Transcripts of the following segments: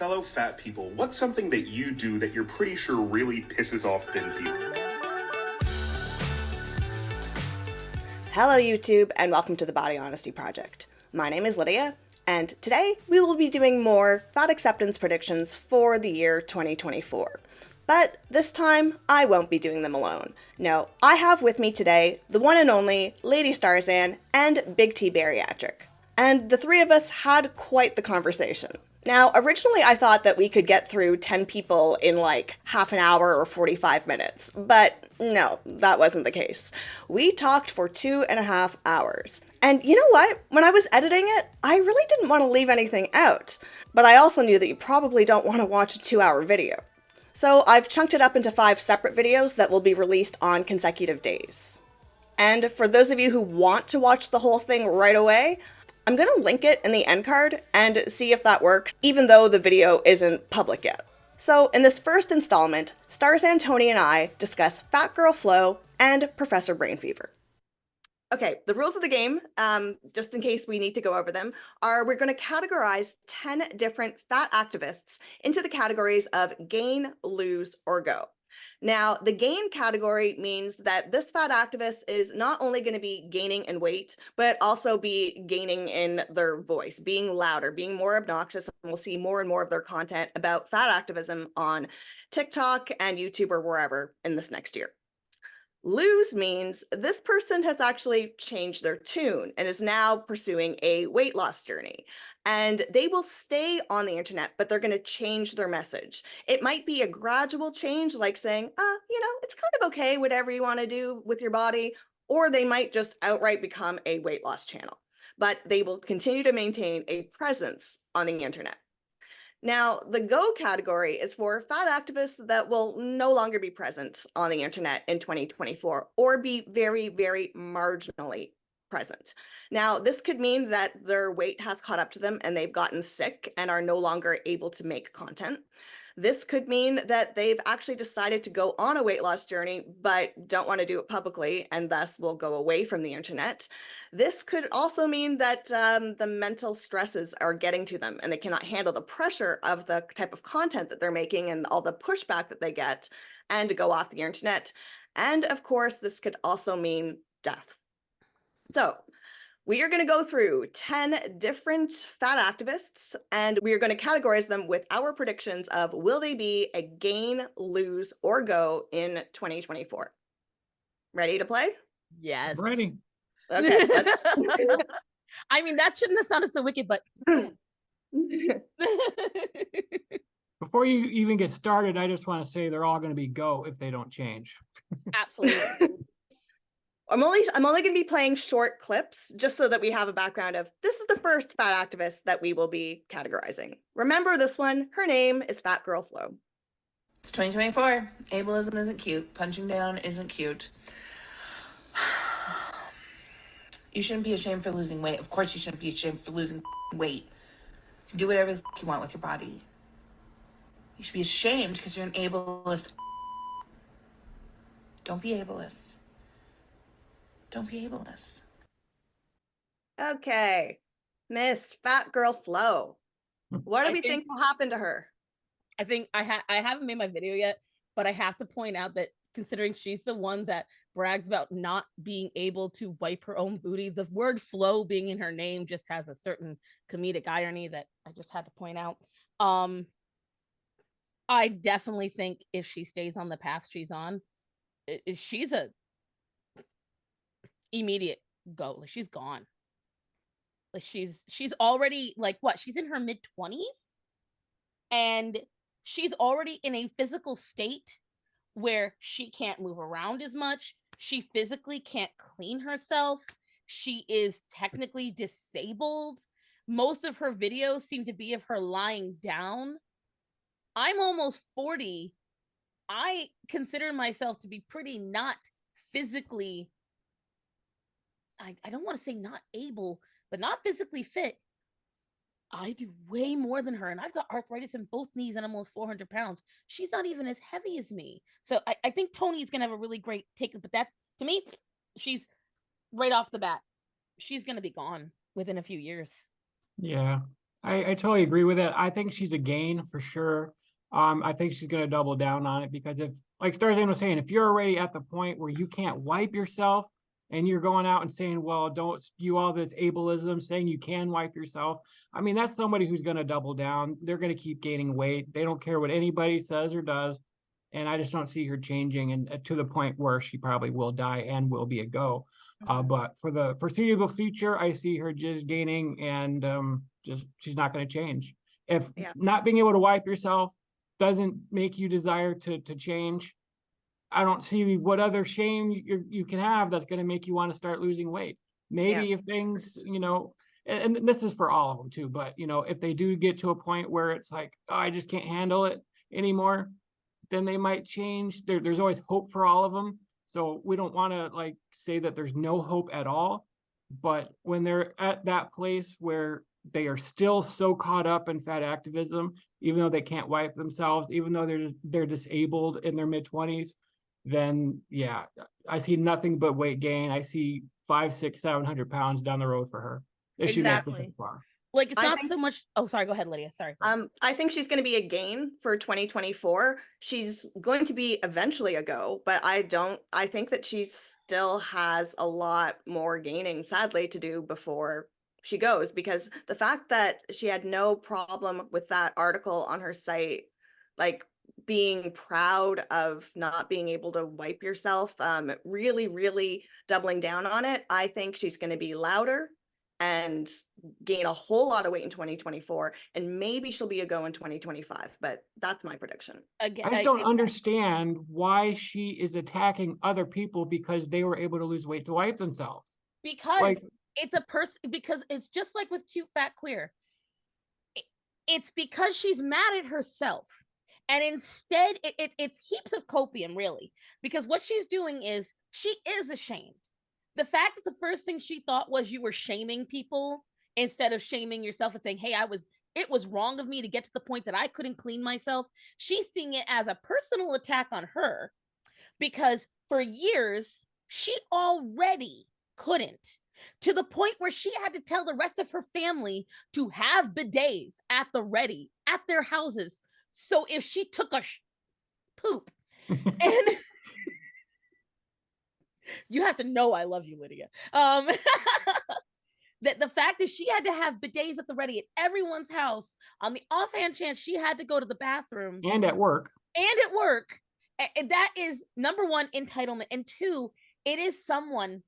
Fellow fat people, what's something that you do that you're pretty sure really pisses off thin people? Hello YouTube, and welcome to the Body Honesty Project. My name is Lydia, and today we will be doing more fat acceptance predictions for the year 2024. But this time, I won't be doing them alone. No, I have with me today the one and only Lady Starzan and Big T Bariatric. And the three of us had quite the conversation. Now, originally I thought that we could get through 10 people in like half an hour or 45 minutes, but no, that wasn't the case. We talked for 2.5 hours. And you know what? When I was editing it, I really didn't want to leave anything out, but I also knew that you probably don't want to watch a 2-hour video. So I've chunked it up into 5 separate videos that will be released on consecutive days. And for those of you who want to watch the whole thing right away, I'm going to link it in the end card and see if that works, even though the video isn't public yet. So in this first installment, Starzan, Tony, and I discuss FatGirlFlow and ProfessorBrainFever. Okay, the rules of the game, just in case we need to go over them, are we're going to categorize 10 different fat activists into the categories of gain, lose, or go. Now, the gain category means that this fat activist is not only going to be gaining in weight, but also be gaining in their voice, being louder, being more obnoxious. And we'll see more and more of their content about fat activism on TikTok and YouTube or wherever in this next year. Lose means this person has actually changed their tune and is now pursuing a weight loss journey. And they will stay on the internet, but they're going to change their message. It might be a gradual change, like saying, it's kind of okay, whatever you want to do with your body, or they might just outright become a weight loss channel. But they will continue to maintain a presence on the internet. Now, the go category is for fat activists that will no longer be present on the internet in 2024 or be very, very marginally present. Now, this could mean that their weight has caught up to them and they've gotten sick and are no longer able to make content. This could mean that they've actually decided to go on a weight loss journey, but don't want to do it publicly and thus will go away from the internet. This could also mean that the mental stresses are getting to them and they cannot handle the pressure of the type of content that they're making and all the pushback that they get and to go off the internet. And of course, this could also mean death. So we are going to go through 10 different fat activists, and we are going to categorize them with our predictions of will they be a gain, lose, or go in 2024. Ready to play? Yes. I'm ready. Okay. I mean, that shouldn't have sounded so wicked, but Before you even get started, I just want to say they're all going to be go if they don't change. absolutely. I'm only going to be playing short clips just so that we have a background of this is the first fat activist that we will be categorizing. Remember this one, her name is FatGirlFlow. It's 2024. Ableism isn't cute. Punching down isn't cute. You shouldn't be ashamed for losing weight. Of course you shouldn't be ashamed for losing weight. You can do whatever the you want with your body. You should be ashamed because you're an ableist. Don't be ableist. Don't be ableist. Okay, Miss FatGirlFlow. What do we think will happen to her? I think I haven't made my video yet, but I have to point out that considering she's the one that brags about not being able to wipe her own booty, the word flow being in her name just has a certain comedic irony that I just had to point out. I definitely think if she stays on the path she's on, she's a immediate go. Like she's gone. Like she's already like what? She's in her mid-20s and she's already in a physical state where she can't move around as much. She physically can't clean herself. She is technically disabled. Most of her videos seem to be of her lying down. I'm almost 40. I consider myself to be pretty not physically, I don't want to say not able, but not physically fit. I do way more than her, and I've got arthritis in both knees and I'm almost 400 pounds. She's not even as heavy as me. So I think Tony's going to have a really great take, but that, to me, she's right off the bat. She's going to be gone within a few years. Yeah. I totally agree with it. I think she's a gain for sure. I think she's going to double down on it because if, like Starzan was saying, if you're already at the point where you can't wipe yourself and you're going out and saying, well, don't spew all this ableism, saying you can wipe yourself. I mean, that's somebody who's going to double down. They're going to keep gaining weight. They don't care what anybody says or does. And I just don't see her changing and to the point where she probably will die and will be a go. But for the foreseeable future, I see her just gaining and just she's not going to change. If not being able to wipe yourself doesn't make you desire to change, I don't see what other shame you can have that's going to make you want to start losing weight. Maybe if things, and this is for all of them too, but if they do get to a point where it's like, oh, I just can't handle it anymore, then they might change. There's always hope for all of them. So we don't want to like say that there's no hope at all. But when they're at that place where they are still so caught up in fat activism, even though they can't wipe themselves, even though they're disabled in their mid-20s, then yeah, I see nothing but weight gain. I see 500, 600, 700 pounds down the road for her if she makes it that far. Like it's not so much. Oh, sorry. Go ahead, Lydia. Sorry. I think she's going to be a gain for 2024. She's going to be eventually a go, but I think that she still has a lot more gaining, sadly, to do before she goes, because the fact that she had no problem with that article on her site, like being proud of not being able to wipe yourself, really, really doubling down on it. I think she's going to be louder and gain a whole lot of weight in 2024, and maybe she'll be a go in 2025, but that's my prediction. Again, I just don't understand why she is attacking other people because they were able to lose weight to wipe themselves. Because it's a person, because it's just like with cute fat queer. It's because she's mad at herself. And instead, it's heaps of copium, really, because what she's doing is she is ashamed. The fact that the first thing she thought was you were shaming people instead of shaming yourself and saying, hey, it was wrong of me to get to the point that I couldn't clean myself. She's seeing it as a personal attack on her because for years, she already couldn't, to the point where she had to tell the rest of her family to have bidets at the ready at their houses. So if she took a poop and you have to know I love you, Lydia. That the fact is she had to have bidets at the ready at everyone's house on the offhand chance she had to go to the bathroom. And at work. And that is, number one, entitlement. And two, it is someone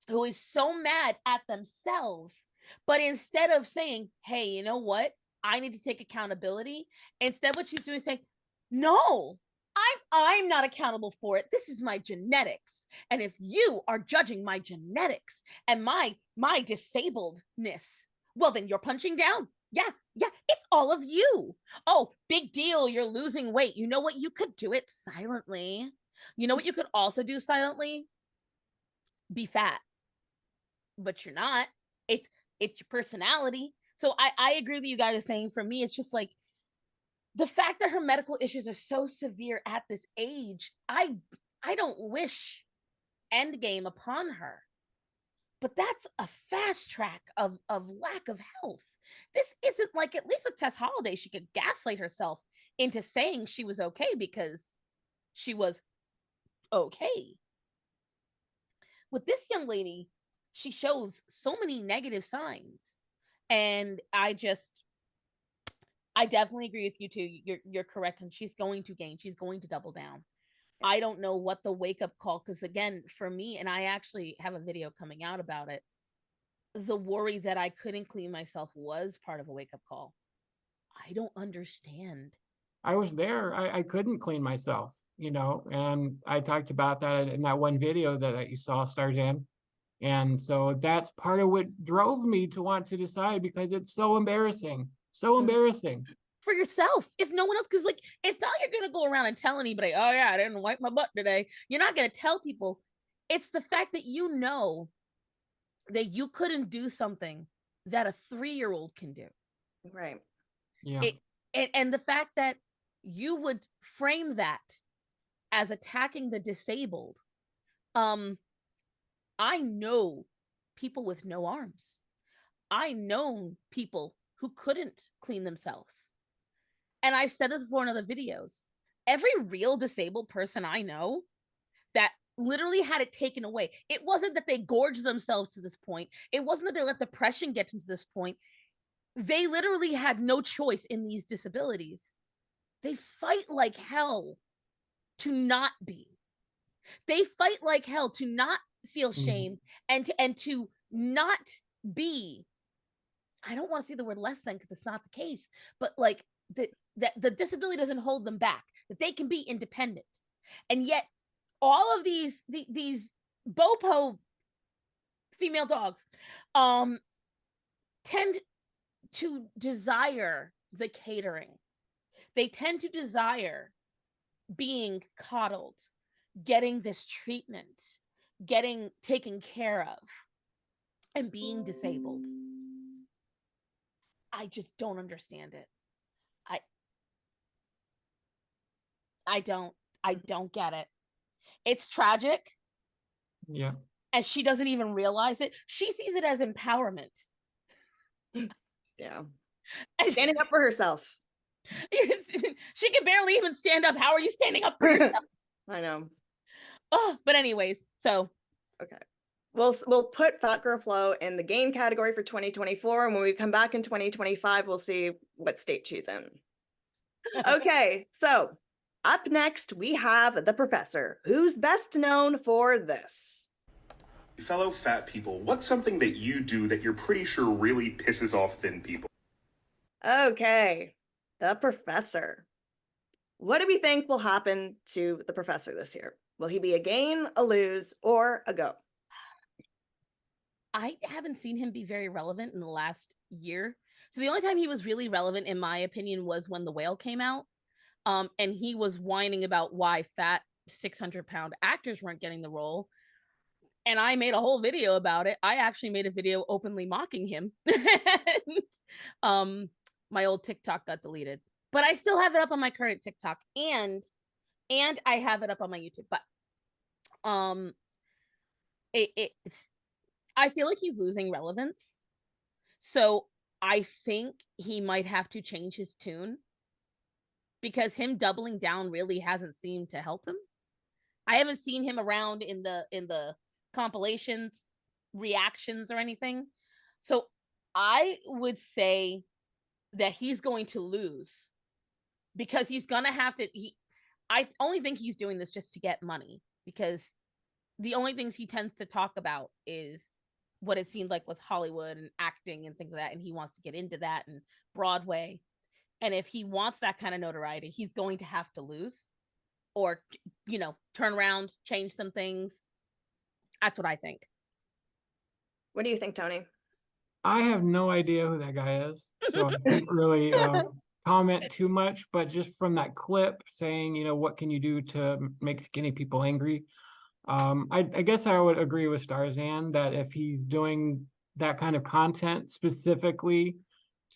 who is so mad at themselves. But instead of saying, hey, you know what? I need to take accountability. Instead, what she's doing is saying, no, I'm not accountable for it. This is my genetics. And if you are judging my genetics and my disabledness, well, then you're punching down. Yeah, it's all of you. Oh, big deal. You're losing weight. You know what? You could do it silently. You know what you could also do silently? Be fat. But you're not. It's your personality. So I agree with you guys are saying. For me, it's just like, the fact that her medical issues are so severe at this age, I don't wish endgame upon her. But that's a fast track of lack of health. This isn't like at least a Tess Holliday. She could gaslight herself into saying she was okay because she was okay. With this young lady, she shows so many negative signs. And I definitely agree with you too. You're correct. And she's going to gain. She's going to double down. I don't know what the wake up call, because again, for me, and I actually have a video coming out about it, the worry that I couldn't clean myself was part of a wake up call. I don't understand. I was there. I couldn't clean myself, and I talked about that in that one video that you saw, Starzan. And so that's part of what drove me to want to decide, because it's so embarrassing. So embarrassing. For yourself, if no one else, because like, it's not like you're going to go around and tell anybody, oh yeah, I didn't wipe my butt today. You're not going to tell people. It's the fact that you know that you couldn't do something that a 3-year-old can do. Right. Yeah. And the fact that you would frame that as attacking the disabled. I know people with no arms. I know people who couldn't clean themselves. And I've said this before in other videos. Every real disabled person I know that literally had it taken away. It wasn't that they gorged themselves to this point. It wasn't that they let depression get them to this point. They literally had no choice in these disabilities. They fight like hell to not be. They fight like hell to not feel shame and to not be. I don't want to say the word less than because it's not the case, but like that the disability doesn't hold them back, that they can be independent. And yet all of these bopo female dogs tend to desire the catering. They tend to desire being coddled, getting this treatment, getting taken care of, and being disabled. I just don't understand it. I don't get it. It's tragic. Yeah. And she doesn't even realize it. She sees it as empowerment. Yeah. Standing up for herself. She can barely even stand up. How are you standing up for yourself? I know. Oh, but anyways, so okay. We'll put FatGirlFlow in the gain category for 2024, and when we come back in 2025, we'll see what state she's in. Okay, so up next, we have the professor, who's best known for this. Fellow fat people, what's something that you do that you're pretty sure really pisses off thin people? Okay, the professor. What do we think will happen to the professor this year? Will he be a gain, a lose, or a go? I haven't seen him be very relevant in the last year. So the only time he was really relevant, in my opinion, was when The Whale came out. And he was whining about why fat 600-pound actors weren't getting the role. And I made a whole video about it. I actually made a video openly mocking him. And, my old TikTok got deleted, but I still have it up on my current TikTok, and I have it up on my YouTube. But I feel like he's losing relevance. So I think he might have to change his tune, because him doubling down really hasn't seemed to help him. I haven't seen him around in the compilations, reactions, or anything. So I would say that he's going to lose, because he's gonna have to. I only think he's doing this just to get money, because the only things he tends to talk about is what it seemed like was Hollywood and acting and things like that, and he wants to get into that and Broadway. And if he wants that kind of notoriety, he's going to have to lose, or, turn around, change some things. That's what I think. What do you think, Tony? I have no idea who that guy is, so I can't really comment too much, but just from that clip saying, what can you do to make skinny people angry? I guess I would agree with Starzan that if he's doing that kind of content specifically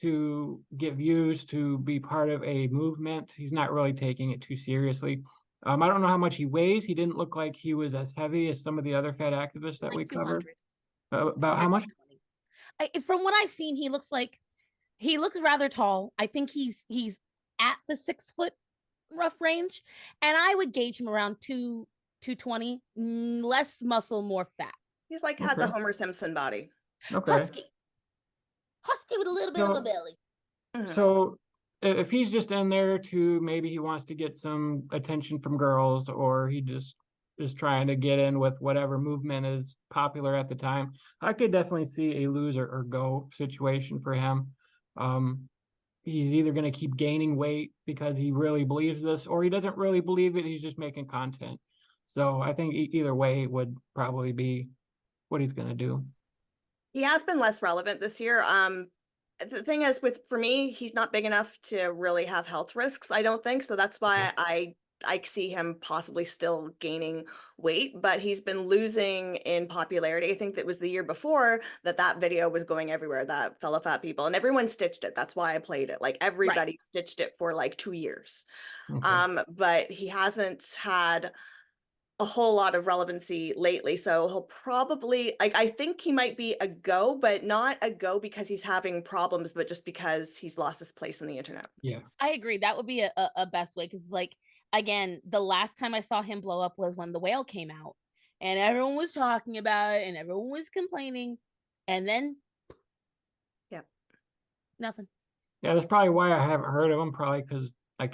to get views, to be part of a movement, he's not really taking it too seriously. I don't know how much he weighs. He didn't look like he was as heavy as some of the other fat activists that we covered. About how much? From what I've seen, he looks rather tall. I think he's at the 6 foot rough range, and I would gauge him around 220, less muscle, more fat. He's like has a Homer Simpson body. Okay. Husky with a little bit of a belly. So if he's just in there to, maybe he wants to get some attention from girls, or he just is trying to get in with whatever movement is popular at the time, I could definitely see a lose or go situation for him. He's either going to keep gaining weight because he really believes this, or he doesn't really believe it. He's just making content. So I think either way would probably be what he's going to do. He has been less relevant this year. The thing is, for me, he's not big enough to really have health risks, I don't think. So that's why I see him possibly still gaining weight, but he's been losing in popularity. I think that was the year before that video was going everywhere, that fellow fat people, and everyone stitched it. That's why I played it. Like everybody stitched it for like 2 years. Okay. But he hasn't had a whole lot of relevancy lately. So he'll probably, like, I think he might be a go, but not a go because he's having problems, but just because he's lost his place in the internet. Yeah. I agree. That would be a best way, because, like, again, the last time I saw him blow up was when The Whale came out, and everyone was talking about it, and everyone was complaining, and then, yeah, nothing. Yeah, that's probably why I haven't heard of him. Probably because I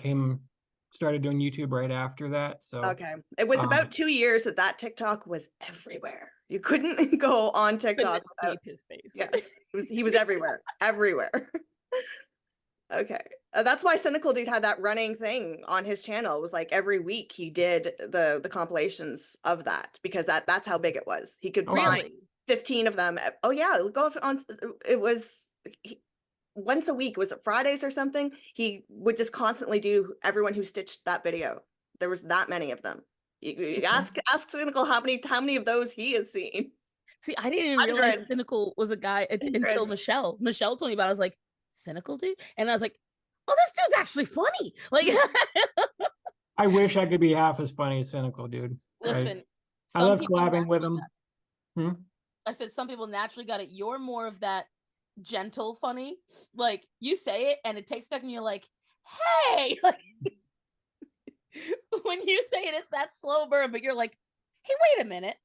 started doing YouTube right after that. So okay. It was about 2 years that TikTok was everywhere. You couldn't go on TikTok Couldn't without, escape his face. yeah, he was everywhere, everywhere. Okay. That's why Cynical Dude had that running thing on his channel. It was like every week he did the compilations of that, because that's how big it was. He could find Really? 15 of them. Oh yeah, go on. It was once a week. Was it Fridays or something? He would just constantly do everyone who stitched that video. There was that many of them. You ask Cynical how many of those he has seen. See, I didn't even realize 100. Cynical was a guy until 100. Michelle told me about it. I was like, Cynical Dude? And I was like, oh, this dude's actually funny. Like, I wish I could be half as funny as Cynical Dude. listen, I some love people collabing with naturally him. got- I said some people naturally got it. You're more of that gentle funny. Like, you say it and it takes a second, you're like, hey, like, when you say it, it's that slow burn, but you're like, hey, wait a minute.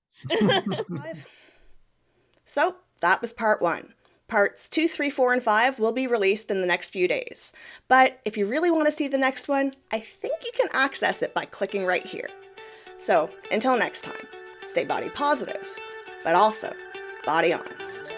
So that was part 1. Parts 2, 3, 4, and 5 will be released in the next few days. But if you really want to see the next one, I think you can access it by clicking right here. So until next time, stay body positive, but also body honest.